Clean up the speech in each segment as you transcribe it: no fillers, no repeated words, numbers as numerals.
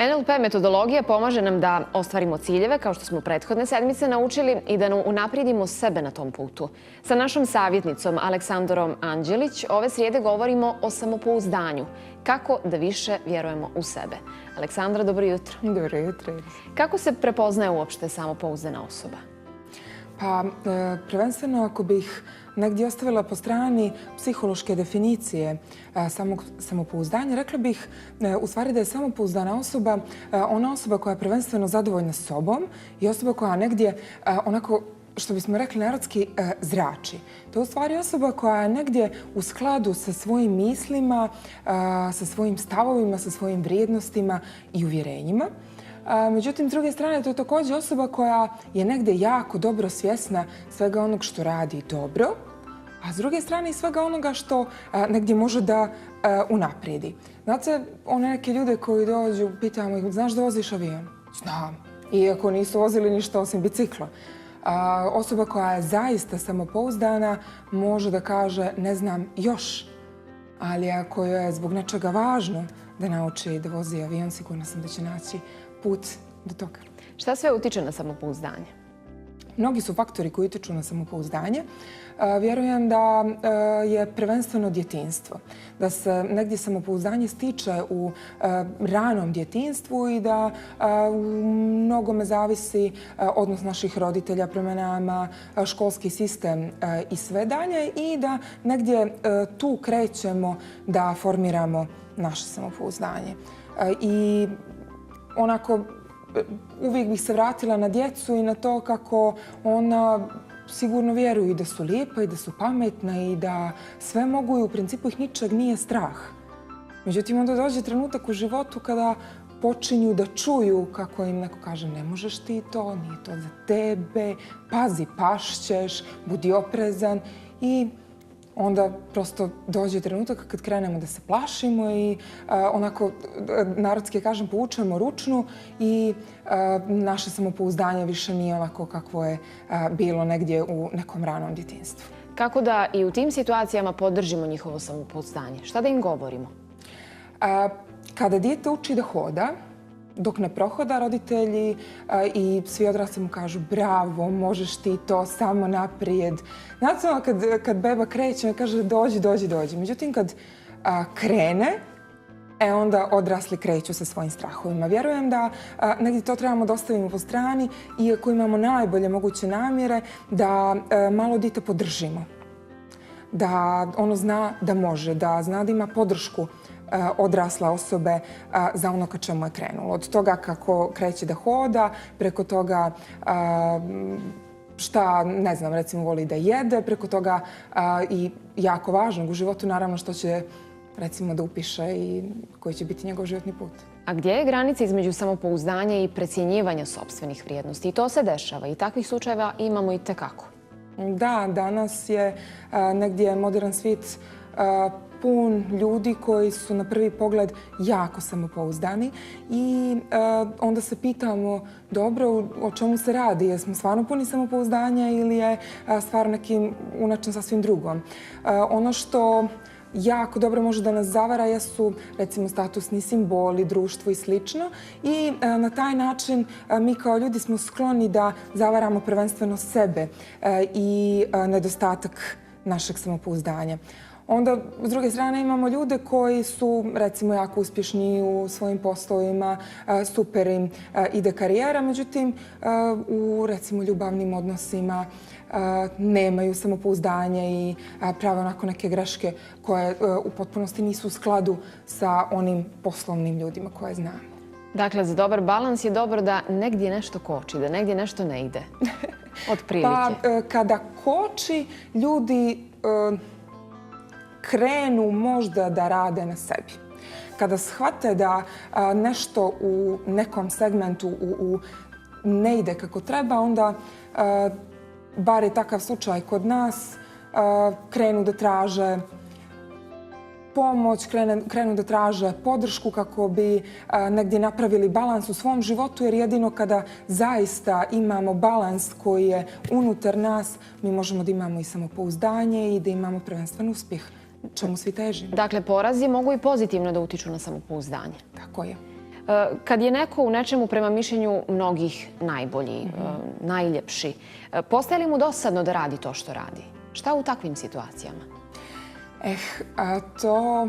NLP metodologija pomaže nam da ostvarimo ciljeve, kao što smo prethodne sedmice naučili, i da unaprijedimo sebe na tom putu. Sa našom savjetnicom Aleksandrom Anđelić ove srijede govorimo o samopouzdanju. Kako da više vjerujemo u sebe. Aleksandra, dobro jutro. Dobro jutro. Kako se prepoznaje uopšte samopouzdana osoba? Pa, prvenstveno ako bih negdje ostavila po strani psihološke definicije samog samopouzdanja, rekla bih u stvari da je samopouzdana osoba ona osoba koja je prvenstveno zadovoljna sobom i osoba koja negdje onako, što bismo rekli narodski, zrači. To je u stvari osoba koja je negdje u skladu sa svojim mislima, sa svojim stavovima, sa svojim vrijednostima i uvjerenjima. Međutim, s druge strane, to je također osoba koja je negdje jako dobro svjesna svega onog što radi dobro, a s druge strane i svega onoga što negdje može da unaprijedi. Znate, one neke ljude koji dođu, pitamo ih, znaš da voziš avion? Znam. Iako nisu vozili ništa osim bicikla. Osoba koja je zaista samopouzdana može da kaže ne znam još, ali ako je zbog nečega važno da nauči da vozi avion, sigurno sam da će naći put do toga. Šta sve utiče na samopouzdanje? Mnogi su faktori koji utiču na samopouzdanje. Vjerujem da je prvenstveno djetinjstvo. Da se negdje samopouzdanje stiče u ranom djetinjstvu i da u mnogome zavisi odnos naših roditelja prema nama, školski sistem i sve dalje i da negdje tu krećemo da formiramo naše samopouzdanje. I onako, uvijek bih se vratila na djecu i na to kako ona sigurno vjeruju i da su lijepa i da su pametna i da sve mogu i u principu ih ničeg nije strah. Međutim, onda dođe trenutak u životu kada počinju da čuju kako im neko kaže ne možeš ti to, nije to za tebe, pazi, pašćeš, budi oprezan i onda prosto dođe trenutak kad krenemo da se plašimo i onako, narodski kažem, povučemo ručnu i naše samopouzdanje više nije onako kakvo je bilo negdje u nekom ranom djetinjstvu. Kako da i u tim situacijama podržimo njihovo samopouzdanje? Šta da im govorimo? Kada dijete uči da hoda, dok ne prohoda, roditelji i svi odrasli mu kažu bravo, možeš ti to, samo naprijed. Znate, kad beba kreće, me kaže dođi. Međutim, kad krene, onda odrasli kreću sa svojim strahovima. Vjerujem da negdje to trebamo da ostavimo po strani, iako imamo najbolje moguće namjere, da malo dijete podržimo. Da ono zna da može, da zna da ima podršku odrasle osobe za ono ka čemu je krenulo. Od toga kako kreće da hoda, preko toga šta, ne znam, recimo voli da jede, preko toga i jako važnog u životu, naravno što će recimo da upiše i koji će biti njegov životni put. A gdje je granica između samopouzdanja i precjenjivanja sopstvenih vrijednosti? I to se dešava i takvih slučajeva imamo i tekako. Da, danas je negdje modern svijet pun ljudi koji su na prvi pogled jako samopouzdani i onda se pitamo dobro o čemu se radi, jesmo stvarno puni samopouzdanja ili je stvar nekim unačen sasvim drugom. Ono što jako dobro može da nas zavara jesu recimo statusni simboli, društvo i slično i na taj način mi kao ljudi smo skloni da zavaramo prvenstveno sebe i nedostatak našeg samopouzdanja. Onda, s druge strane, imamo ljude koji su, recimo, jako uspješni u svojim poslovima, super im ide karijera, međutim, u, recimo, ljubavnim odnosima nemaju samopouzdanje i prave onako neke greške koje u potpunosti nisu u skladu sa onim poslovnim ljudima koje znamo. Dakle, za dobar balans je dobro da negdje nešto koči, da negdje nešto ne ide. Od prilike. Pa, kada koči, ljudi krenu možda da rade na sebi. Kada shvate da nešto u nekom segmentu ne ide kako treba, onda, bar je takav slučaj kod nas, krenu da traže pomoć, krenu da traže podršku kako bi negdje napravili balans u svom životu, jer jedino kada zaista imamo balans koji je unutar nas, mi možemo da imamo i samopouzdanje i da imamo prvenstven uspjeh, čemu svi težimo. Dakle, porazi mogu i pozitivno da utiču na samopouzdanje. Tako je. Kad je neko u nečemu prema mišljenju mnogih najbolji, najljepši, postaje li mu dosadno da radi to što radi? Šta u takvim situacijama? To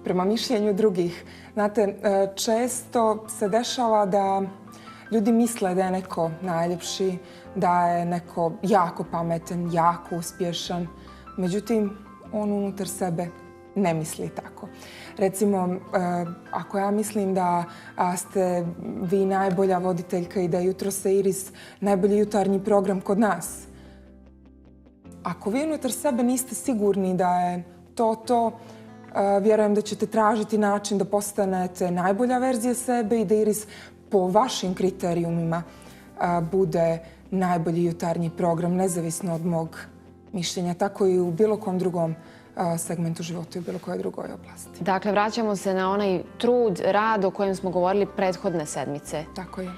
prema mišljenju drugih. Znate, često se dešava da ljudi misle da je neko najljepši, da je neko jako pametan, jako uspješan. Međutim, on unutar sebe ne misli tako. Recimo, ako ja mislim da ste vi najbolja voditeljka i da je jutros sa Iris najbolji jutarnji program kod nas, ako vi unutar sebe niste sigurni da je to, vjerujem da ćete tražiti način da postanete najbolja verzija sebe i da Iris po vašim kriterijumima bude najbolji jutarnji program, nezavisno od mog mišljenja, tako i u bilo kom drugom segmentu života i u bilo kojoj drugoj oblasti. Dakle, vraćamo se na onaj trud, rad o kojem smo govorili prethodne sedmice. Tako je.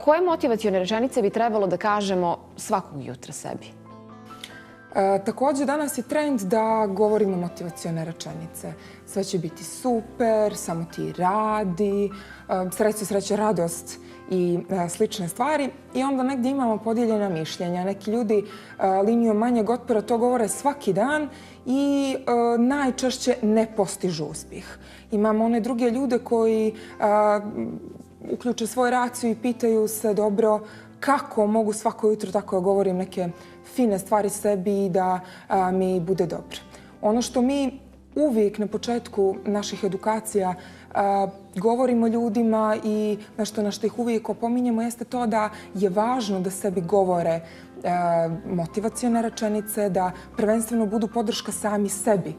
Koje motivacione rečenice bi trebalo da kažemo svakog jutra sebi? Također, danas je trend da govorimo motivacione rečenice. Sve će biti super, samo ti radi, sreća, radost i slične stvari. I onda negdje imamo podijeljena mišljenja. Neki ljudi linijom manjeg otpora to govore svaki dan i najčešće ne postižu uspjeh. Imamo one druge ljude koji uključe svoju raciju i pitaju se dobro kako mogu svako jutro tako da govorim neke fine stvari sebi i da mi bude dobro. Ono što mi uvijek na početku naših edukacija govorimo ljudima i na što ih uvijek opominjemo jeste to da je važno da sebi govore motivacione rečenice, da prvenstveno budu podrška sami sebi,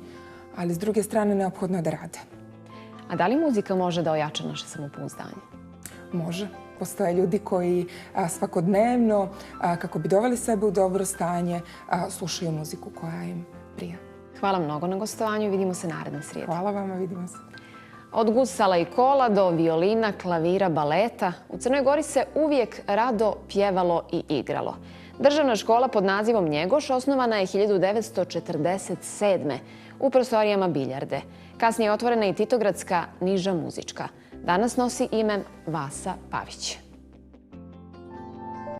ali s druge strane neophodno je da rade. A da li muzika može da ojača naše samopouzdanje? Može. Postoje ljudi koji svakodnevno, kako bi doveli sebe u dobro stanje, slušaju muziku koja im prija. Hvala mnogo na gostovanju i vidimo se naredne srijede. Hvala vama, vidimo se. Od gusala i kola do violina, klavira, baleta, u Crnoj Gori se uvijek rado pjevalo i igralo. Državna škola pod nazivom Njegoš osnovana je 1947. u prostorijama Biljarde. Kasnije je otvorena i Titogradska niža muzička. Danas nosi ime Vasa Pavić.